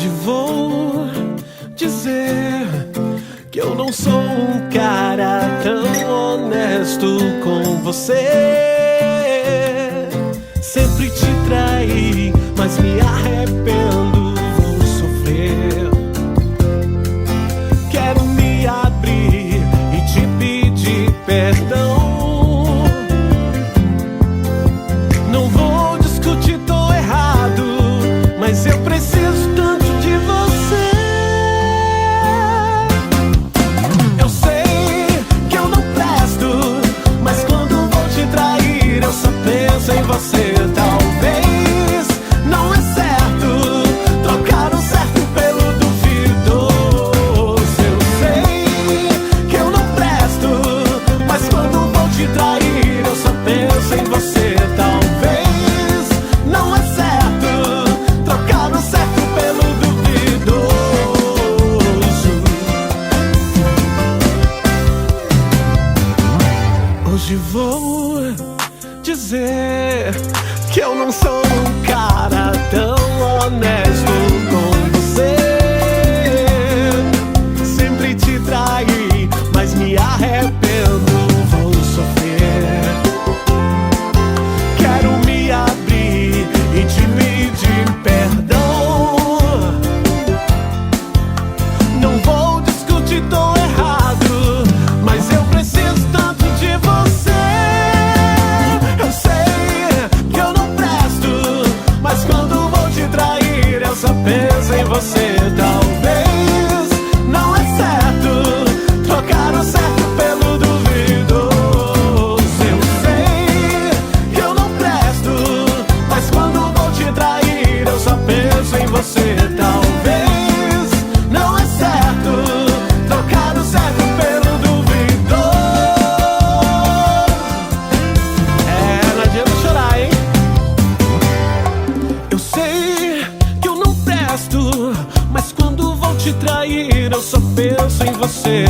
Hoje vou dizer que eu não sou um cara tão honesto com você. Sempre te traí, mas me arrependo, vou sofrer. Quero me abrir e te pedir perdão. Não vou discutir, tô errado, mas eu preciso tanto de você. Eu sei que eu não presto, mas quando vou te trair eu só penso em você. Talvez não é certo trocar o certo pelo duvidoso. Eu sei que eu não presto, mas quando vou te trair eu só penso em você. Talvez não é certo trocar o certo pelo duvidoso. Hoje vou dizer que eu não sou um cara tão honesto com você. Sempre te traí, mas me arrependo, vou sofrer. Quero me abrir e te pedir perdão. Não vou discutir, tô errado, mas eu preciso tanto de você. Eu sei que eu não presto, mas quando vou te trair eu só penso em você. Talvez não é certo trocar o certo pelo duvidoso. Eu sei que eu não presto, mas quando vou te trair eu só penso em você. Talvez não é certo trocar o certo pelo duvidoso. Não adianta chorar, hein? Eu sei que eu não presto, mas quando vou te trair eu só penso em você.